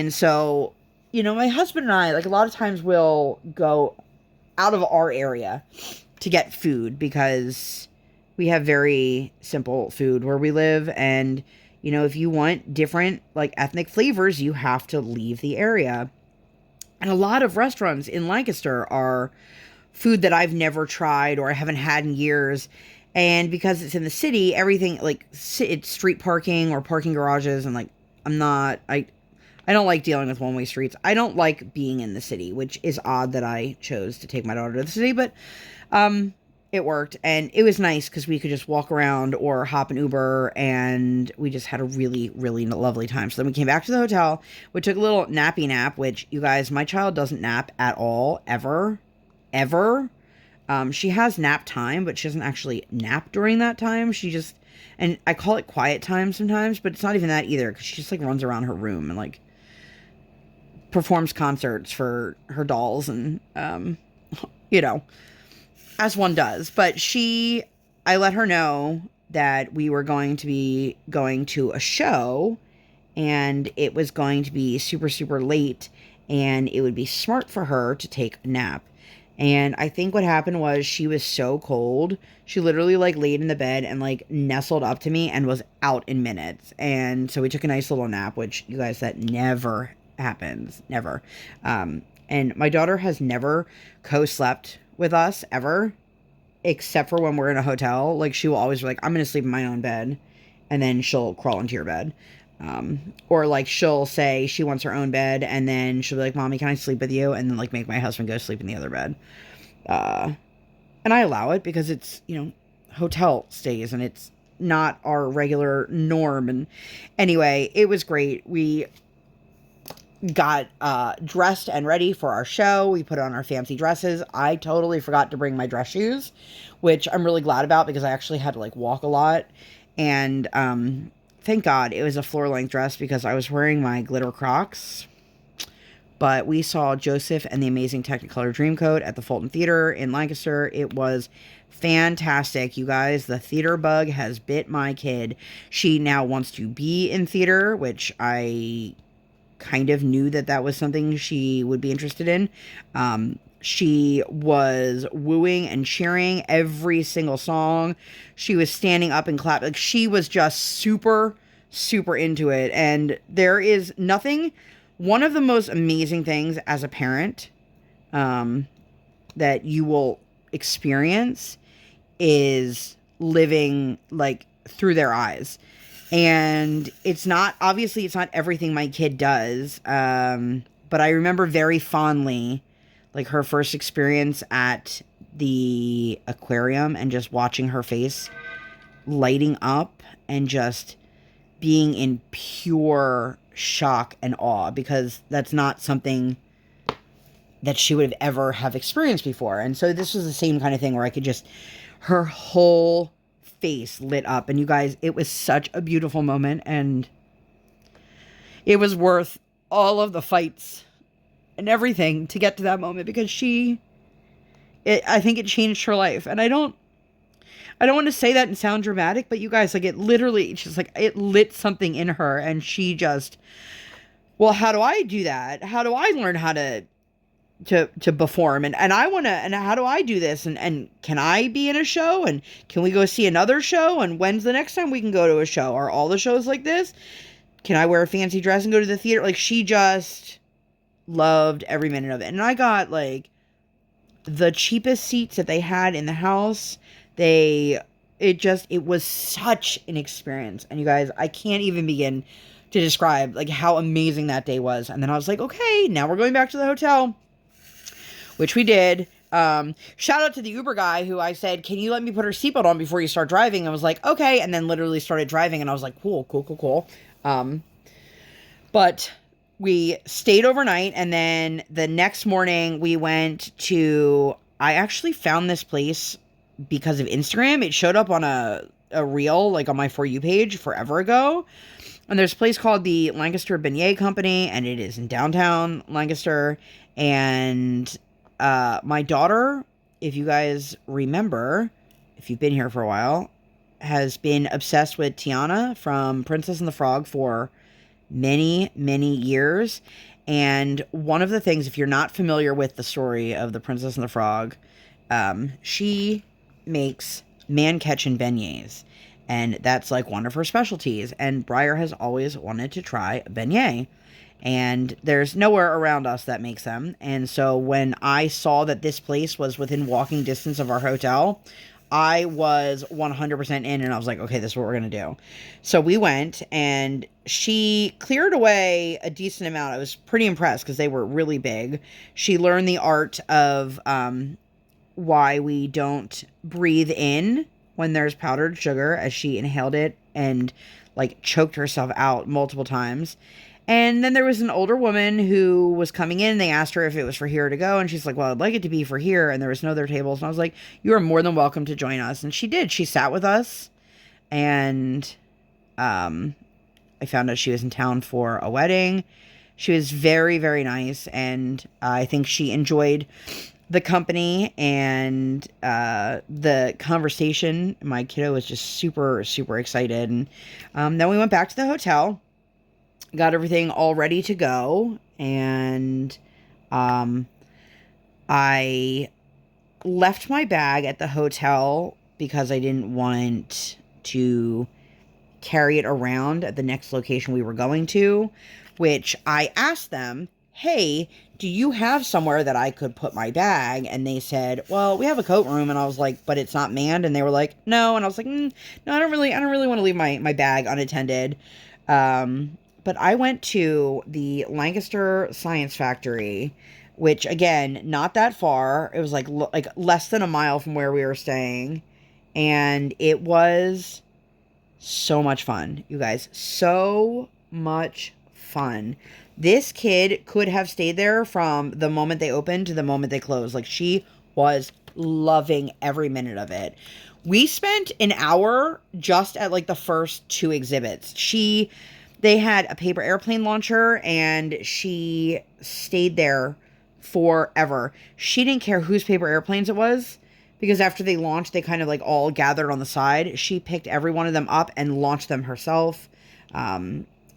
so, you know, my husband and I, like, a lot of times we'll go out of our area to get food because we have very simple food where we live, and, you know, if you want different, like, ethnic flavors, you have to leave the area. And a lot of restaurants in Lancaster are food that I've never tried or I haven't had in years. And because it's in the city, everything, like, it's street parking or parking garages, and, like, I don't like dealing with one-way streets. I don't like being in the city, which is odd that I chose to take my daughter to the city, but it worked, and it was nice because we could just walk around or hop an Uber, and we just had a really, really lovely time. So then we came back to the hotel. We took a little nappy nap, which, you guys, my child doesn't nap at all, ever. She has nap time, but she doesn't actually nap during that time. She just, and I call it quiet time sometimes, but it's not even that either, because she just, like, runs around her room and, like, performs concerts for her dolls, and, you know, as one does. But I let her know that we were going to be going to a show, and it was going to be super, super late, and it would be smart for her to take a nap. And I think what happened was she was so cold, she literally, like, laid in the bed and, like, nestled up to me and was out in minutes. And so we took a nice little nap, which, you guys, that never happens. Never. And my daughter has never co-slept with us, ever, except for when we're in a hotel. Like, she will always be like, I'm going to sleep in my own bed, and then she'll crawl into your bed. Or, like, she'll say she wants her own bed, and then she'll be like, Mommy, can I sleep with you? And then, like, make my husband go sleep in the other bed. And I allow it because it's, you know, hotel stays, and it's not our regular norm. And anyway, it was great. We got dressed and ready for our show. We put on our fancy dresses. I totally forgot to bring my dress shoes, which I'm really glad about because I actually had to, like, walk a lot. And thank God it was a floor-length dress because I was wearing my glitter Crocs. But we saw Joseph and the Amazing Technicolor Dreamcoat at the Fulton Theater in Lancaster. It was fantastic, you guys. The theater bug has bit my kid. She now wants to be in theater, which I kind of knew that was something she would be interested in. She was wooing and cheering every single song. She was standing up and clapping. Like, she was just super, super into it. And there is nothing, one of the most amazing things as a parent that you will experience is living, like, through their eyes. And it's not everything my kid does. But I remember very fondly, like, her first experience at the aquarium and just watching her face lighting up and just being in pure shock and awe, because that's not something that she would have ever have experienced before. And so this was the same kind of thing where I could just, her whole face lit up. And you guys, it was such a beautiful moment, and it was worth all of the fights and everything to get to that moment, because I think it changed her life. And I don't want to say that and sound dramatic, but you guys, like, it literally just, like, it lit something in her, and she just, well, how do I do that? How do I learn how to perform? And I want to, and how do I do this? And can I be in a show? And can we go see another show? And when's the next time we can go to a show? Are all the shows like this? Can I wear a fancy dress and go to the theater? Like, she just loved every minute of it. And I got, like, the cheapest seats that they had in the house. It was such an experience. And you guys, I can't even begin to describe, like, how amazing that day was. And then I was like, okay, now we're going back to the hotel, which we did. Shout out to the Uber guy who I said, can you let me put her seatbelt on before you start driving? I was like, okay. And then literally started driving, and I was like, cool. But we stayed overnight, and then the next morning we went to, I actually found this place because of Instagram. It showed up on a reel, like on my For You page forever ago. And there's a place called the Lancaster Beignet Company, and it is in downtown Lancaster. And my daughter, if you guys remember, if you've been here for a while, has been obsessed with Tiana from Princess and the Frog for many, many years. And one of the things, if you're not familiar with the story of the Princess and the Frog, she makes man-catching beignets. And that's, like, one of her specialties. And Briar has always wanted to try a beignet. And there's nowhere around us that makes them. And so when I saw that this place was within walking distance of our hotel, I was 100% in, and I was like, okay, this is what we're going to do. So we went, and she cleared away a decent amount. I was pretty impressed because they were really big. She learned the art of why we don't breathe in when there's powdered sugar, as she inhaled it and, like, choked herself out multiple times. And then there was an older woman who was coming in. They asked her if it was for here to go. And she's like, well, I'd like it to be for here. And there was no other tables. And I was like, you are more than welcome to join us. And she did. She sat with us. And I found out she was in town for a wedding. She was very, very nice. And I think she enjoyed the company and the conversation. My kiddo was just super, super excited. And then we went back to the hotel. Got everything all ready to go, and I left my bag at the hotel because I didn't want to carry it around at the next location we were going to, which I asked them, hey, do you have somewhere that I could put my bag? And they said, well, we have a coat room. And I was like, but it's not manned. And they were like, no. And I was like, no, I don't really want to leave my bag unattended. But I went to the Lancaster Science Factory, which, again, not that far. It was like less than a mile from where we were staying. And it was so much fun, you guys. So much fun. This kid could have stayed there from the moment they opened to the moment they closed. Like, she was loving every minute of it. We spent an hour just at, like, the first two exhibits. They had a paper airplane launcher, and she stayed there forever. She didn't care whose paper airplanes it was, because after they launched, they kind of, like, all gathered on the side. She picked every one of them up and launched them herself.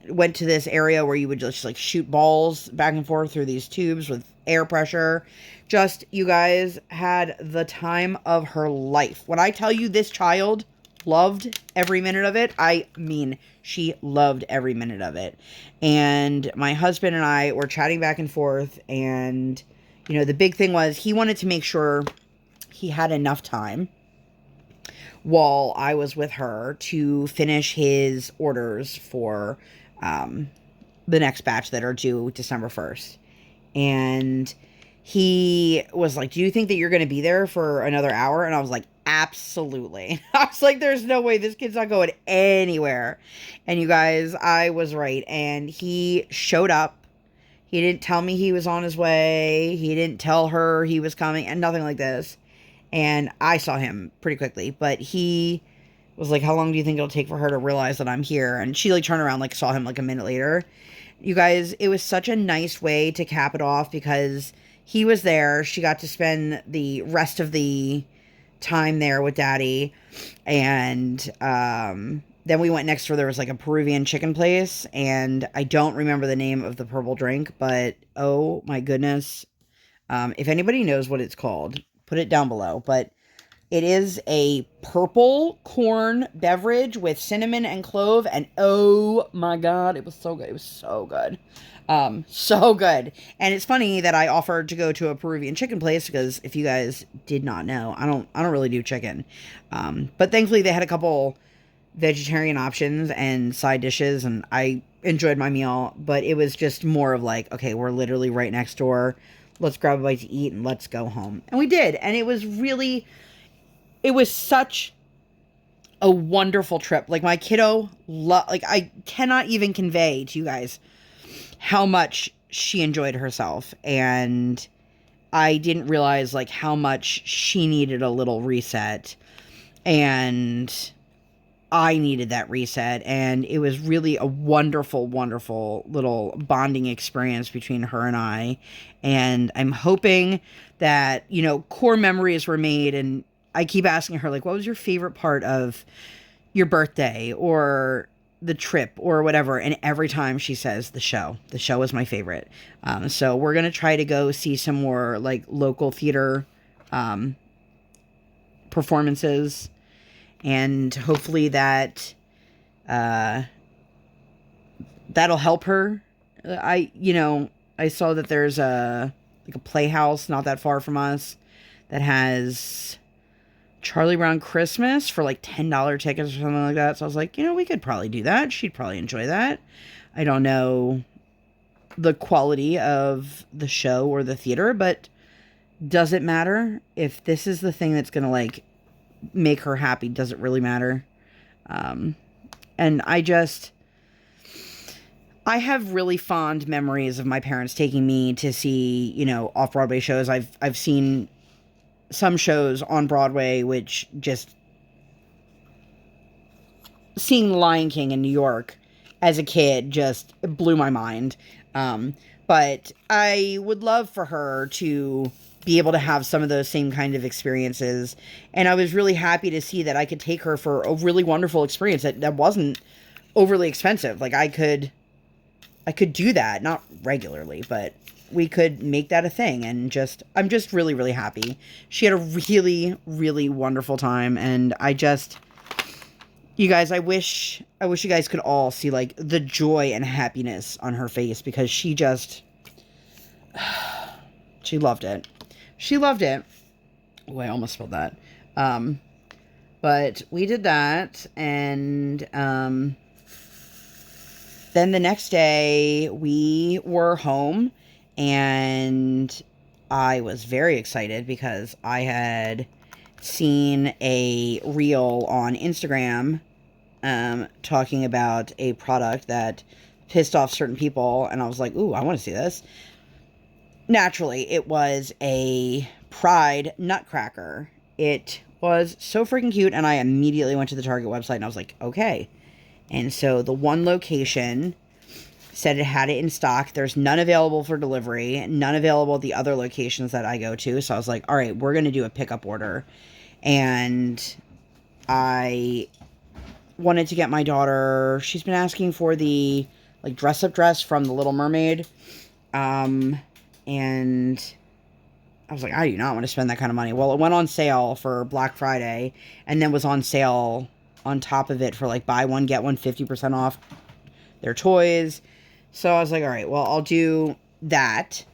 Went to this area where you would just, like, shoot balls back and forth through these tubes with air pressure. Just, you guys, had the time of her life. When I tell you this child loved every minute of it, I mean, she loved every minute of it. And my husband and I were chatting back and forth, and, you know, the big thing was he wanted to make sure he had enough time while I was with her to finish his orders for the next batch that are due December 1st. And he was like, do you think that you're going to be there for another hour? And I was like, absolutely. I was like, there's no way, this kid's not going anywhere. And you guys, I was right. And he showed up. He didn't tell me he was on his way. He didn't tell her he was coming, and nothing like this. And I saw him pretty quickly, but he was like, how long do you think it'll take for her to realize that I'm here? And she, like, turned around, like, saw him like a minute later. you guys, it was such a nice way to cap it off because he was there. She got to spend the rest of the time there with Daddy. And then we went next door. There was like a Peruvian chicken place. And I don't remember the name of the purple drink, but oh my goodness. If anybody knows what it's called, put it down below. But it is a purple corn beverage with cinnamon and clove. And oh my God, it was so good. It was so good. So good. And it's funny that I offered to go to a Peruvian chicken place because if you guys did not know, I don't really do chicken. But thankfully they had a couple vegetarian options and side dishes, and I enjoyed my meal, but it was just more of like, okay, we're literally right next door. Let's grab a bite to eat and let's go home. And we did. And it was such a wonderful trip. Like my kiddo, like I cannot even convey to you guys how much she enjoyed herself. And I didn't realize like how much she needed a little reset. And I needed that reset. And it was really a wonderful, wonderful little bonding experience between her and I. And I'm hoping that, you know, core memories were made. And I keep asking her, like, what was your favorite part of your birthday or the trip or whatever? And every time she says the show is my favorite. So we're going to try to go see some more like local theater performances. And hopefully that'll help her. I saw that there's a playhouse not that far from us that has Charlie Brown Christmas for like $10 tickets or something like that. So I was like, we could probably do that. She'd probably enjoy that. I don't know the quality of the show or the theater, but does it matter? If this is the thing that's going to like make her happy, does it really matter? And I have really fond memories of my parents taking me to see, off-Broadway shows. I've seen some shows on Broadway, which just seeing Lion King in New York as a kid just blew my mind. But I would love for her to be able to have some of those same kind of experiences. And I was really happy to see that I could take her for a really wonderful experience that wasn't overly expensive. Like I could do that, not regularly, but we could make that a thing. And I'm just really, really happy. She had a really, really wonderful time. And you guys, I wish you guys could all see like the joy and happiness on her face, because she loved it. She loved it. Oh, I almost spilled that. But we did that. And, then the next day we were home, and I was very excited because I had seen a reel on Instagram talking about a product that pissed off certain people, and I was like, ooh, I want to see this. Naturally, it was a Pride nutcracker. It was so freaking cute, and I immediately went to the Target website, and I was like, okay. And so the one location said it had it in stock. There's none available for delivery, none available at the other locations that I go to. So I was like, all right, we're going to do a pickup order. And I wanted to get my daughter, she's been asking for the like dress-up dress from The Little Mermaid. And I was like, I do not want to spend that kind of money. Well, it went on sale for Black Friday, and then was on sale on top of it for like buy one, get one 50% off their toys. So I was like, all right, well, I'll do that,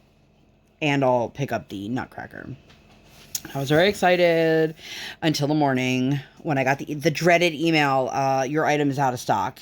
and I'll pick up the nutcracker. I was very excited until the morning when I got the dreaded email, your item is out of stock.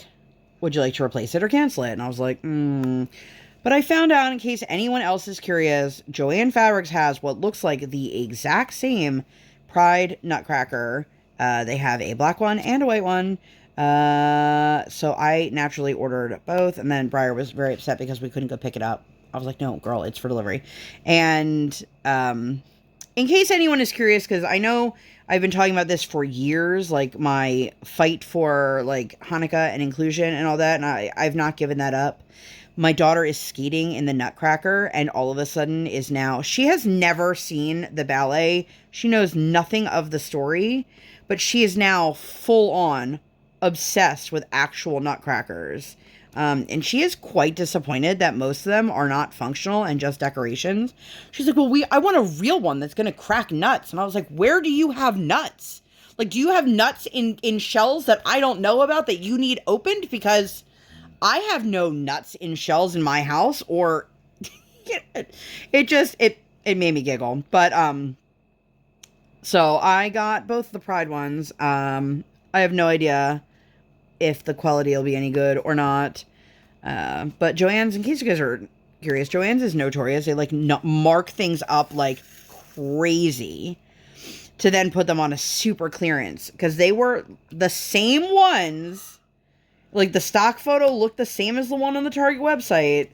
Would you like to replace it or cancel it? And I was like, But I found out, in case anyone else is curious, Joann Fabrics has what looks like the exact same Pride nutcracker. They have a black one and a white one. So I naturally ordered both, and then Briar was very upset because we couldn't go pick it up. I was like, no, girl, it's for delivery. And in case anyone is curious, because I know I've been talking about this for years, like my fight for like Hanukkah and inclusion and all that, and I've not given that up. My daughter is skating in the Nutcracker, and all of a sudden is now, she has never seen the ballet. She knows nothing of the story, but she is now full on obsessed with actual nutcrackers. And she is quite disappointed that most of them are not functional and just decorations. She's like, well, I want a real one that's going to crack nuts. And I was like, where do you have nuts? Like, do you have nuts in shells that I don't know about that you need opened? Because I have no nuts in shells in my house, or it made me giggle. But, so I got both the Pride ones. I have no idea if the quality will be any good or not. But Joann's, in case you guys are curious, Joann's is notorious. They like mark things up like crazy to then put them on a super clearance, because they were the same ones. Like, the stock photo looked the same as the one on the Target website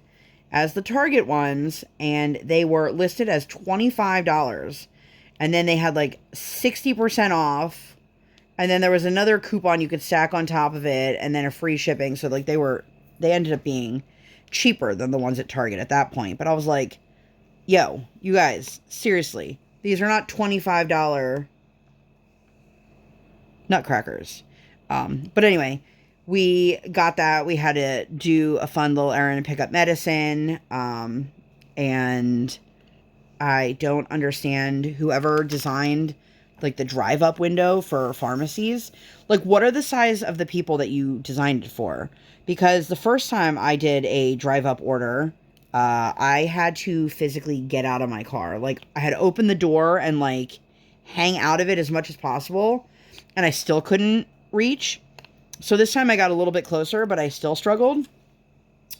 as the Target ones, and they were listed as $25. And then they had like 60% off, and then there was another coupon you could stack on top of it, and then a free shipping. So like they ended up being cheaper than the ones at Target at that point. But I was like, yo, you guys, seriously, these are not $25 nutcrackers. But anyway, we got that. We had to do a fun little errand and pick up medicine. And I don't understand whoever designed like the drive up window for pharmacies. Like, what are the size of the people that you designed it for? Because the first time I did a drive up order, I had to physically get out of my car. Like, I had to open the door and like hang out of it as much as possible, and I still couldn't reach. So this time I got a little bit closer, but I still struggled.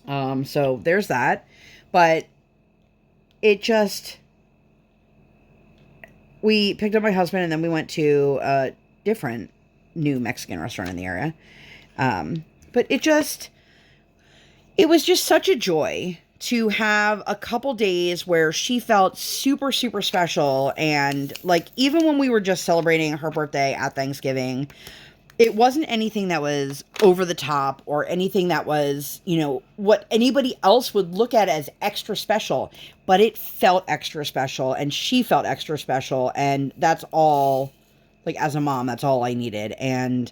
So there's that. But it just, we picked up my husband, and then we went to a different new Mexican restaurant in the area. But it was just such a joy to have a couple days where she felt super, super special. And like, even when we were just celebrating her birthday at Thanksgiving, it wasn't anything that was over the top or anything that was, you know, what anybody else would look at as extra special, but it felt extra special, and she felt extra special. And that's all, like, as a mom, that's all I needed. And,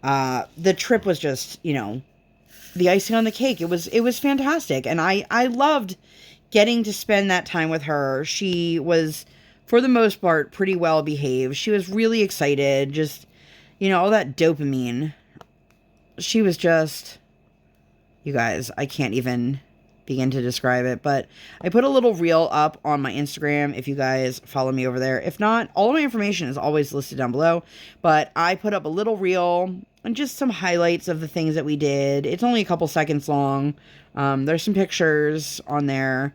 the trip was just, you know, the icing on the cake. It was fantastic. And I loved getting to spend that time with her. She was, for the most part, pretty well behaved. She was really excited. Just, you know, all that dopamine. She was just, you guys, I can't even begin to describe it. But I put a little reel up on my Instagram if you guys follow me over there. If not, all of my information is always listed down below. But I put up a little reel and just some highlights of the things that we did. It's only a couple seconds long. There's some pictures on there.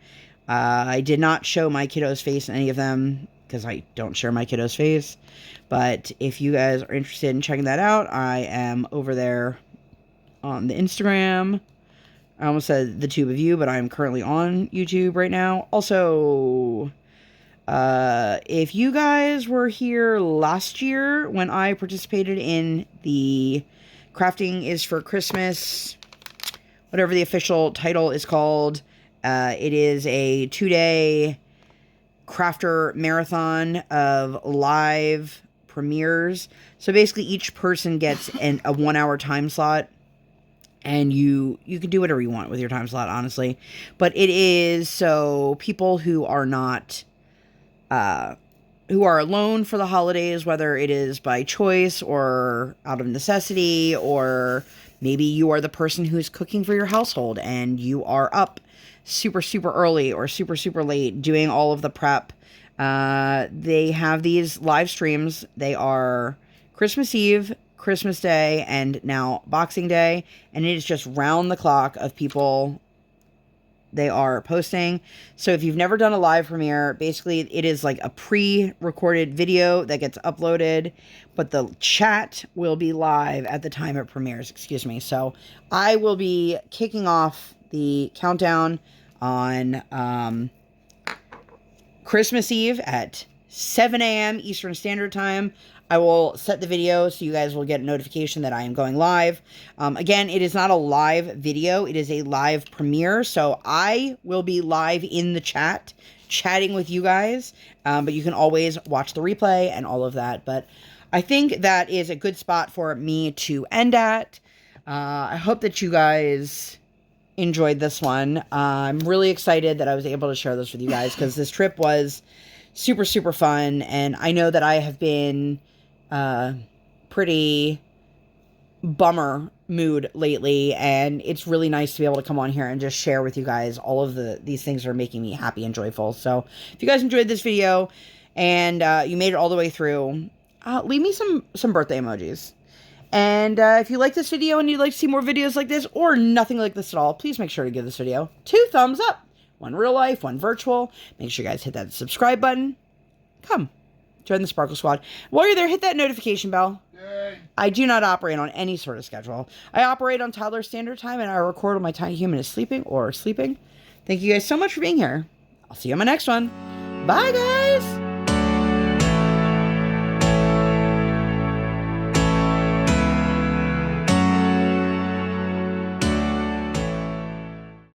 I did not show my kiddo's face in any of them, because I don't share my kiddo's face. But if you guys are interested in checking that out, I am over there on the Instagram. I almost said the tube of you, but I am currently on YouTube right now. Also, if you guys were here last year when I participated in the Crafting is for Christmas, whatever the official title is called, it is a 2-day crafter marathon of live premieres. So basically each person gets a 1-hour time slot, and you can do whatever you want with your time slot, honestly. But it is so people who are not, who are alone for the holidays, whether it is by choice or out of necessity, or maybe you are the person who's cooking for your household and you are up super, super early or super, super late doing all of the prep. They have these live streams. They are Christmas Eve, Christmas Day, and now Boxing Day, and it is just round the clock of people they are posting. So if you've never done a live premiere, basically it is like a pre-recorded video that gets uploaded, but the chat will be live at the time it premieres, excuse me. So I will be kicking off the countdown on Christmas Eve at 7 a.m. Eastern Standard Time. I will set the video so you guys will get a notification that I am going live. Again, it is not a live video. It is a live premiere. So I will be live in the chat, chatting with you guys. But you can always watch the replay and all of that. But I think that is a good spot for me to end at. I hope that you guys enjoyed this one. I'm really excited that I was able to share this with you guys because this trip was super, super fun. And I know that I have been pretty bummer mood lately, and it's really nice to be able to come on here and just share with you guys all of these things that are making me happy and joyful. So if you guys enjoyed this video and you made it all the way through, leave me some birthday emojis. And if you like this video and you'd like to see more videos like this or nothing like this at all, please make sure to give this video 2 thumbs up. One real life, one virtual. Make sure you guys hit that subscribe button. Come, join the Sparkle Squad. While you're there, hit that notification bell. Yay. I do not operate on any sort of schedule. I operate on toddler standard time, and I record when my tiny human is sleeping or sleeping. Thank you guys so much for being here. I'll see you on my next one. Bye, guys.